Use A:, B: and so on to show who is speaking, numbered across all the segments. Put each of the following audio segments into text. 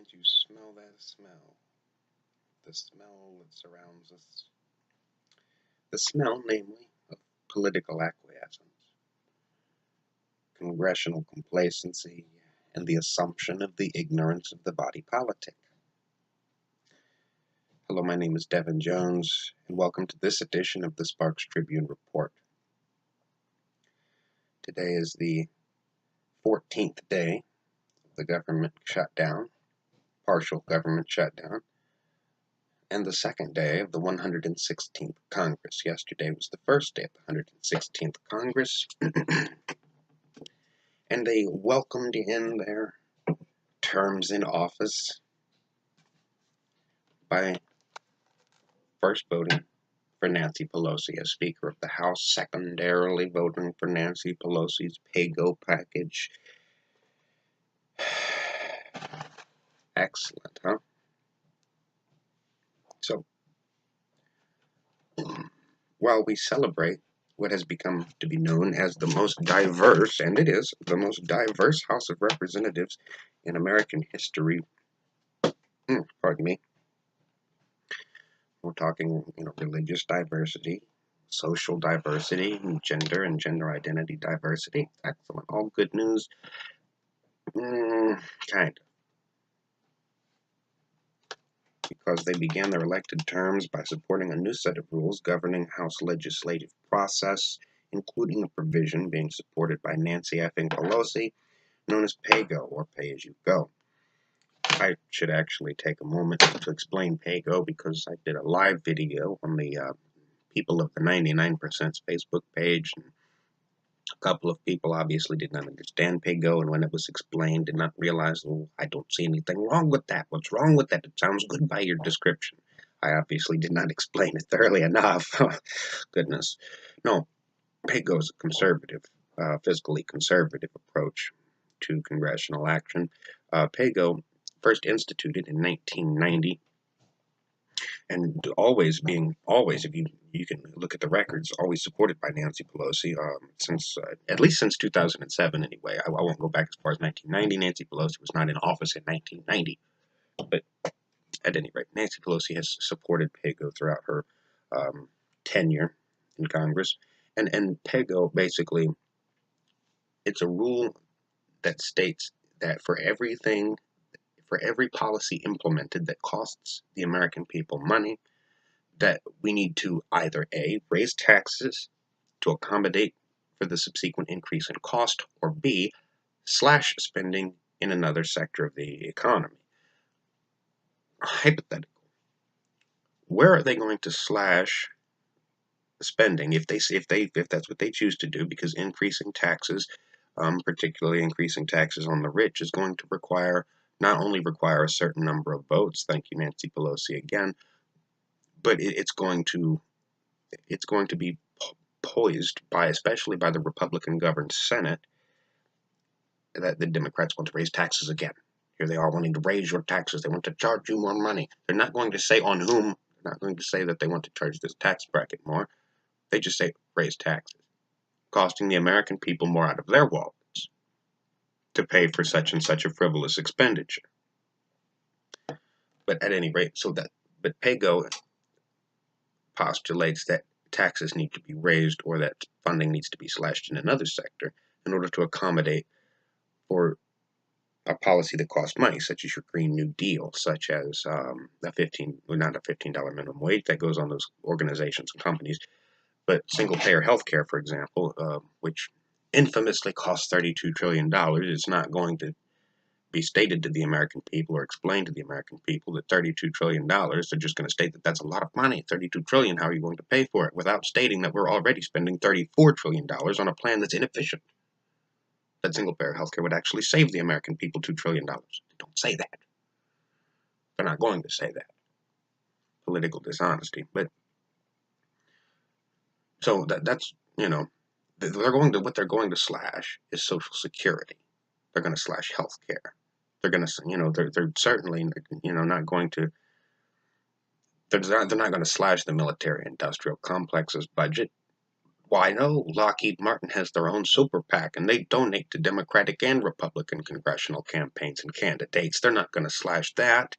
A: Can't you smell that smell? The smell that surrounds us. The smell, namely, of political acquiescence, congressional complacency, and the assumption of the ignorance of the body politic. Hello, my name is Devin Jones, and welcome to this edition of the Sparx Tribune Report. Today is the 14th day of the government shutdown, partial government shutdown, and the second day of the 116th Congress. Yesterday was the first day of the 116th Congress, and they welcomed in their terms in office by first voting for Nancy Pelosi as Speaker of the House, secondarily voting for Nancy Pelosi's PAYGO package. Excellent, huh? So, while we celebrate what has become to be known as the most diverse, and it is the most diverse House of Representatives in American history, pardon me, we're talking, religious diversity, social diversity, and gender identity diversity. Excellent. All good news. Kind of. Because they began their elected terms by supporting a new set of rules governing House legislative process, including a provision being supported by Nancy effing Pelosi, known as PAYGO, or Pay As You Go. I should actually take a moment to explain PAYGO because I did a live video on the People of the 99% Facebook page, and a couple of people obviously did not understand PAYGO, and when it was explained, did not realize, oh, I don't see anything wrong with that. What's wrong with that? It sounds good by your description. I obviously did not explain it thoroughly enough. Goodness. No, PAYGO is a conservative, fiscally conservative approach to congressional action. PAYGO first instituted in 1990, and always, if you can look at the records, always supported by Nancy Pelosi, since at least since 2007 anyway. I won't go back as far as 1990. Nancy Pelosi was not in office in 1990, but at any rate, Nancy Pelosi has supported PAYGO throughout her tenure in Congress, and PAYGO basically, it's a rule that states that for every policy implemented that costs the American people money, that we need to either A, raise taxes to accommodate for the subsequent increase in cost, or B, slash spending in another sector of the economy. Hypothetical. Where are they going to slash spending if that's what they choose to do? Because increasing taxes, particularly increasing taxes on the rich, is going to not only require a certain number of votes. Thank you, Nancy Pelosi, again. But it's going to be poised especially by the Republican-governed Senate, that the Democrats want to raise taxes again. Here they are wanting to raise your taxes. They want to charge you more money. They're not going to say on whom. They're not going to say that they want to charge this tax bracket more. They just say raise taxes, costing the American people more out of their wallets to pay for such and such a frivolous expenditure. But at any rate, but PAYGO postulates that taxes need to be raised, or that funding needs to be slashed in another sector in order to accommodate for a policy that costs money, such as your Green New Deal, such as not a $15 minimum wage that goes on those organizations and companies, but single-payer health care, for example, which infamously costs $32 trillion. It's not going to be stated to the American people or explained to the American people that $32 trillion, they're just going to state that that's a lot of money. $32 trillion, how are you going to pay for it? Without stating that we're already spending $34 trillion on a plan that's inefficient. That single-payer healthcare would actually save the American people $2 trillion. They don't say that. They're not going to say that. Political dishonesty. But so that's, what they're going to slash is Social Security. They're going to slash healthcare. They're going to, they're certainly, not going to. They're not going to slash the military-industrial complex's budget, Why, no, Lockheed Martin has their own super PAC, and they donate to Democratic and Republican congressional campaigns and candidates. They're not going to slash that.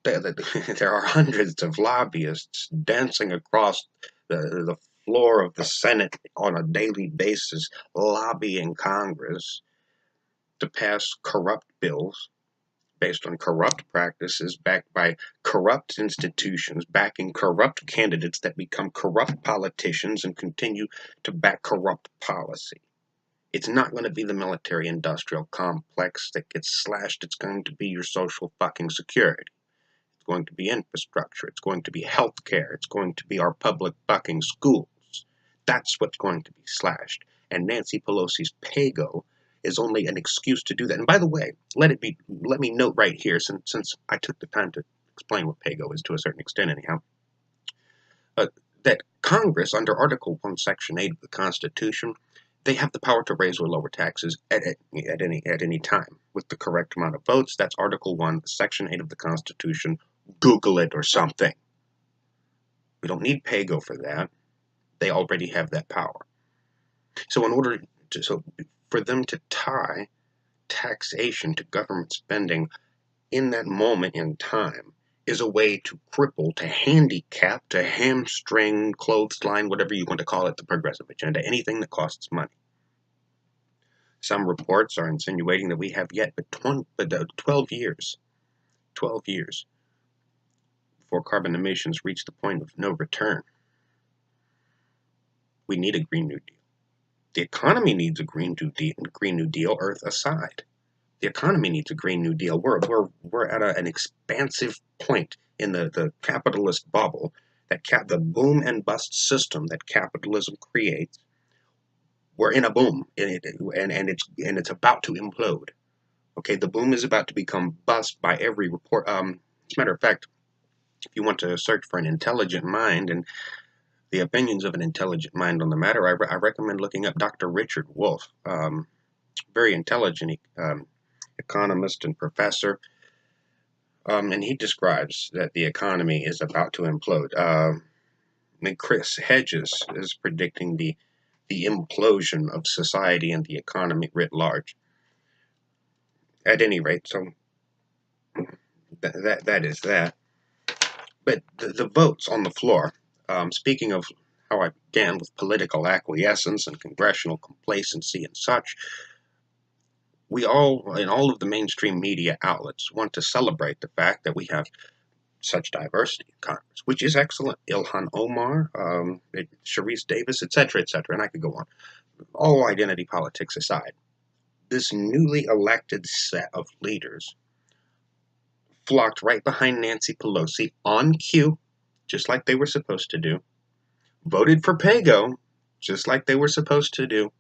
A: There are hundreds of lobbyists dancing across the floor of the Senate on a daily basis, lobbying Congress to pass corrupt bills based on corrupt practices, backed by corrupt institutions, backing corrupt candidates that become corrupt politicians and continue to back corrupt policy. It's not going to be the military-industrial complex that gets slashed. It's going to be your social fucking security. It's going to be infrastructure. It's going to be healthcare. It's going to be our public fucking schools. That's what's going to be slashed. And Nancy Pelosi's PAYGO is only an excuse to do that. And by the way, let me note right here, since I took the time to explain what PAYGO is to a certain extent anyhow, that Congress, under Article 1, Section 8 of the Constitution, they have the power to raise or lower taxes at any time with the correct amount of votes. That's Article 1, Section 8 of the Constitution. Google it or something. We don't need PAYGO for that. They already have that power. So for them to tie taxation to government spending in that moment in time is a way to cripple, to handicap, to hamstring, clothesline, whatever you want to call it, the progressive agenda, anything that costs money. Some reports are insinuating that we have yet but 12 years before carbon emissions reach the point of no return. We need a Green New Deal. The economy needs a Green New Deal, Earth aside. The economy needs a Green New Deal. We're at an expansive point in the capitalist bubble, the boom and bust system that capitalism creates. We're in a boom, and it's about to implode. Okay, the boom is about to become bust by every report. As a matter of fact, if you want to search for an intelligent mind and the opinions of an intelligent mind on the matter, I recommend looking up Dr. Richard Wolff, very intelligent economist and professor, and he describes that the economy is about to implode. And Chris Hedges is predicting the implosion of society and the economy writ large. At any rate, so that is that. But the votes on the floor, speaking of how I began with political acquiescence and congressional complacency and such, we all, in all of the mainstream media outlets, want to celebrate the fact that we have such diversity in Congress, which is excellent. Ilhan Omar, Sharice Davis, etc., and I could go on. All identity politics aside, this newly elected set of leaders flocked right behind Nancy Pelosi on cue, just like they were supposed to do, voted for PAYGO, just like they were supposed to do.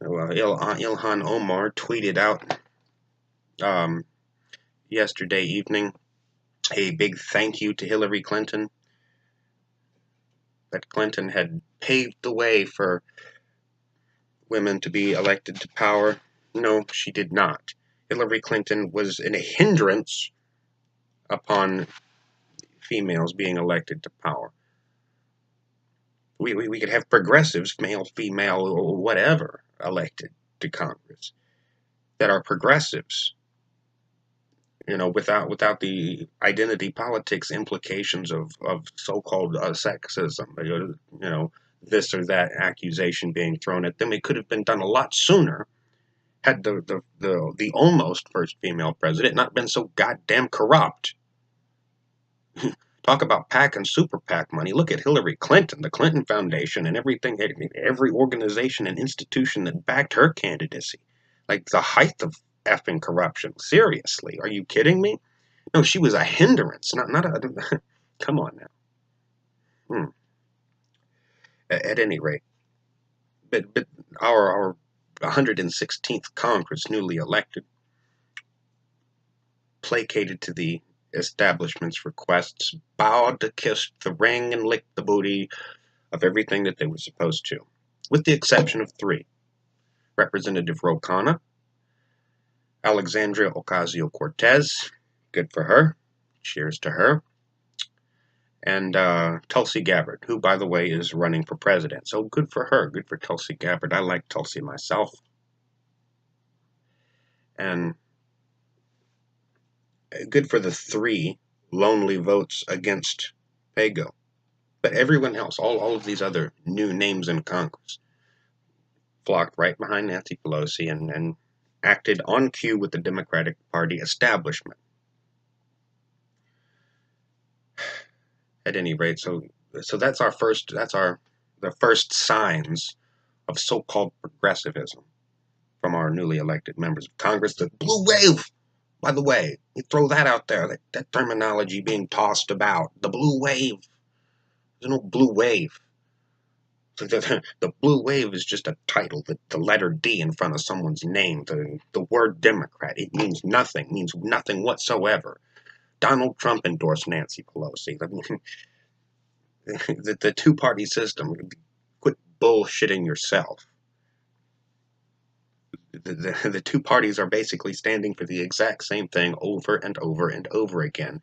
A: Ilhan Omar tweeted out yesterday evening a big thank you to Hillary Clinton, that Clinton had paved the way for women to be elected to power. No, she did not. Hillary Clinton was a hindrance upon females being elected to power. We could have progressives, male, female, or whatever, elected to Congress that are progressives, without the identity politics implications of so-called sexism, this or that accusation being thrown at them. It could have been done a lot sooner had the almost first female president not been so goddamn corrupt. Talk about PAC and super PAC money. Look at Hillary Clinton, the Clinton Foundation, and everything, every organization and institution that backed her candidacy. Like the height of effing corruption. Seriously, are you kidding me? No, she was a hindrance, not a. Come on now. At any rate, but our 116th Congress, newly elected, placated to the establishment's requests, bowed to kiss the ring and lick the booty of everything that they were supposed to, with the exception of 3. Representative Ro Khanna, Alexandria Ocasio-Cortez, good for her, cheers to her, and Tulsi Gabbard, who, by the way, is running for president. So good for her. Good for Tulsi Gabbard. I like Tulsi myself. And good for the 3 lonely votes against PAYGO. But everyone else, all of these other new names in Congress, flocked right behind Nancy Pelosi and acted on cue with the Democratic Party establishment. At any rate, so that's the first signs of so-called progressivism from our newly elected members of Congress. The blue wave, by the way, you throw that out there, that terminology being tossed about. The blue wave. There's no blue wave. The blue wave is just a title, the letter D in front of someone's name. The word Democrat, it means nothing whatsoever. Donald Trump endorsed Nancy Pelosi. The two-party system, quit bullshitting yourself. The two parties are basically standing for the exact same thing over and over and over again,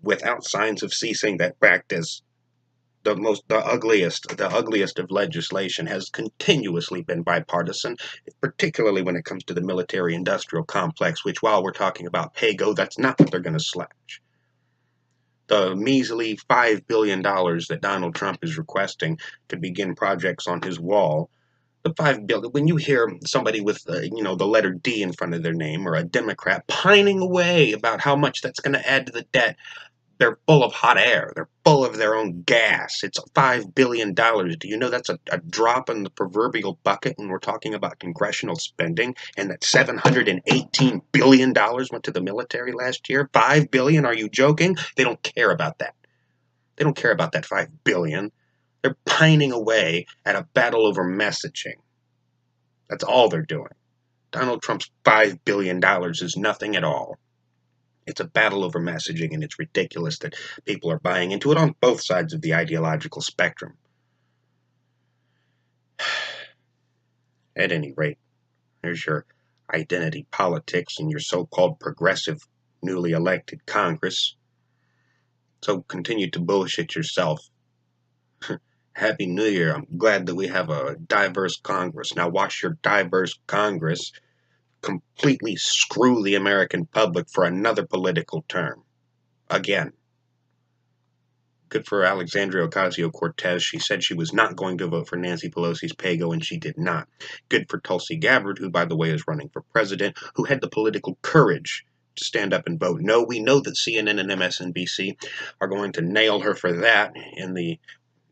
A: without signs of ceasing. That practice, the ugliest of legislation, has continuously been bipartisan, particularly when it comes to the military-industrial complex, which, while we're talking about PAYGO, that's not what they're going to slash. The measly $5 billion that Donald Trump is requesting to begin projects on his wall, the $5 billion, when you hear somebody with the letter D in front of their name, or a Democrat pining away about how much that's going to add to the debt, they're full of hot air. They're full of their own gas. It's $5 billion. Do you know that's a drop in the proverbial bucket when we're talking about congressional spending, and that $718 billion went to the military last year? $5 billion? Are you joking? They don't care about that. They don't care about that $5 billion. They're pining away at a battle over messaging. That's all they're doing. Donald Trump's $5 billion is nothing at all. It's a battle over messaging, and it's ridiculous that people are buying into it on both sides of the ideological spectrum. At any rate, there's your identity politics and your so-called progressive newly elected Congress. So continue to bullshit yourself. Happy New Year. I'm glad that we have a diverse Congress. Now watch your diverse Congress completely screw the American public for another political term. Again. Good for Alexandria Ocasio-Cortez. She said she was not going to vote for Nancy Pelosi's PAYGO, and she did not. Good for Tulsi Gabbard, who, by the way, is running for president, who had the political courage to stand up and vote no. We know that CNN and MSNBC are going to nail her for that in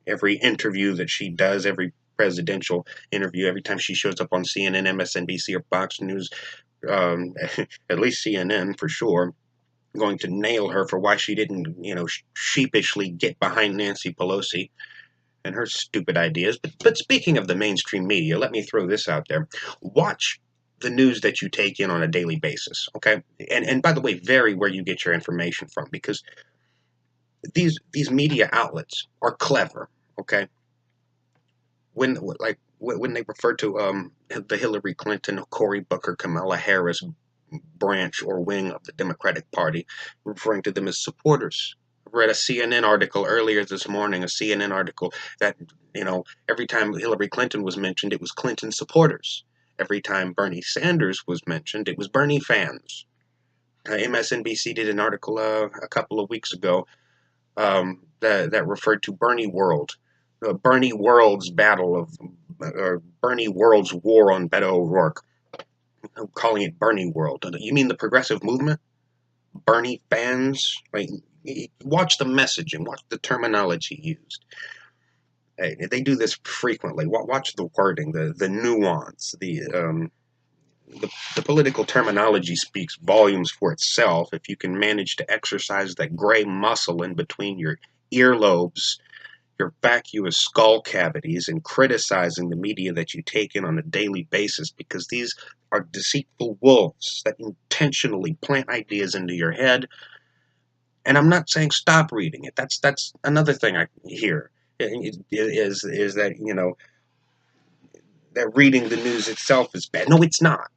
A: every interview that she does, every presidential interview, every time she shows up on CNN, MSNBC, or Fox News, at least CNN for sure, going to nail her for why she didn't, sheepishly get behind Nancy Pelosi and her stupid ideas. But speaking of the mainstream media, let me throw this out there. Watch the news that you take in on a daily basis, okay? And by the way, vary where you get your information from, because these media outlets are clever, okay? When they refer to the Hillary Clinton, Cory Booker, Kamala Harris branch or wing of the Democratic Party, referring to them as supporters. I read a CNN article earlier this morning, that, every time Hillary Clinton was mentioned, it was Clinton supporters. Every time Bernie Sanders was mentioned, it was Bernie fans. MSNBC did an article a couple of weeks ago that referred to Bernie World. Bernie World's Bernie World's war on Beto O'Rourke. I'm calling it Bernie World. You mean the progressive movement? Bernie fans? Right? Watch the messaging. Watch the terminology used. They do this frequently. Watch the wording, the nuance, the political terminology speaks volumes for itself if you can manage to exercise that gray muscle in between your earlobes, your vacuous skull cavities, and criticizing the media that you take in on a daily basis, because these are deceitful wolves that intentionally plant ideas into your head. And I'm not saying stop reading it. That's another thing I hear is that, that reading the news itself is bad. No, it's not.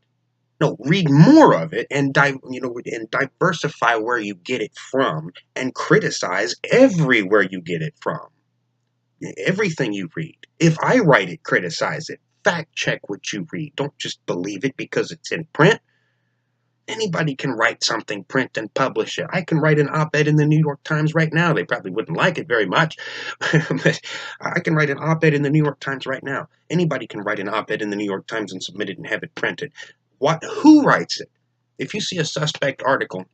A: No, read more of it and and diversify where you get it from and criticize everywhere you get it from. Everything you read. If I write it, criticize it. Fact check what you read. Don't just believe it because it's in print. Anybody can write something, print and publish it. I can write an op-ed in the New York Times right now. They probably wouldn't like it very much, but I can write an op-ed in the New York Times right now. Anybody can write an op-ed in the New York Times and submit it and have it printed. Who writes it? If you see a suspect article,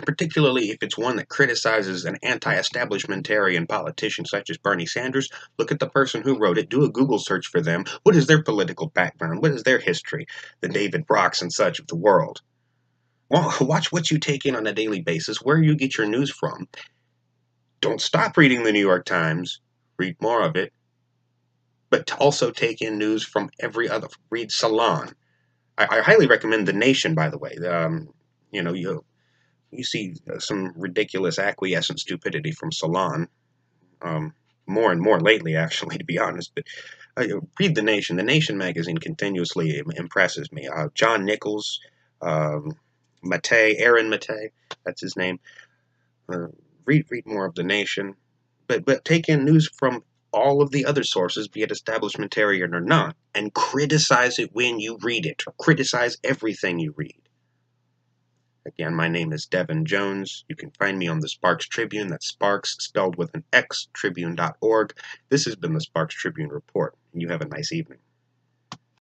A: particularly if it's one that criticizes an anti-establishmentarian politician such as Bernie Sanders, look at the person who wrote it, do a Google search for them. What is their political background? What is their history? The David Brocks and such of the world. Well, watch what you take in on a daily basis, where you get your news from. Don't stop reading the New York Times. Read more of it. But also take in news from every other. Read Salon. I highly recommend The Nation, by the way. You see some ridiculous acquiescent stupidity from Salon. More and more lately, actually, to be honest. But read The Nation. The Nation magazine continuously impresses me. John Nichols, Aaron Mattei, that's his name. Read more of The Nation, but take in news from all of the other sources, be it establishmentarian or not, and criticize it when you read it. Criticize everything you read. Again, my name is Devin Jones. You can find me on the Sparx Tribune. That's Sparx spelled with an X, tribune.org. This has been the Sparx Tribune Report. You have a nice evening.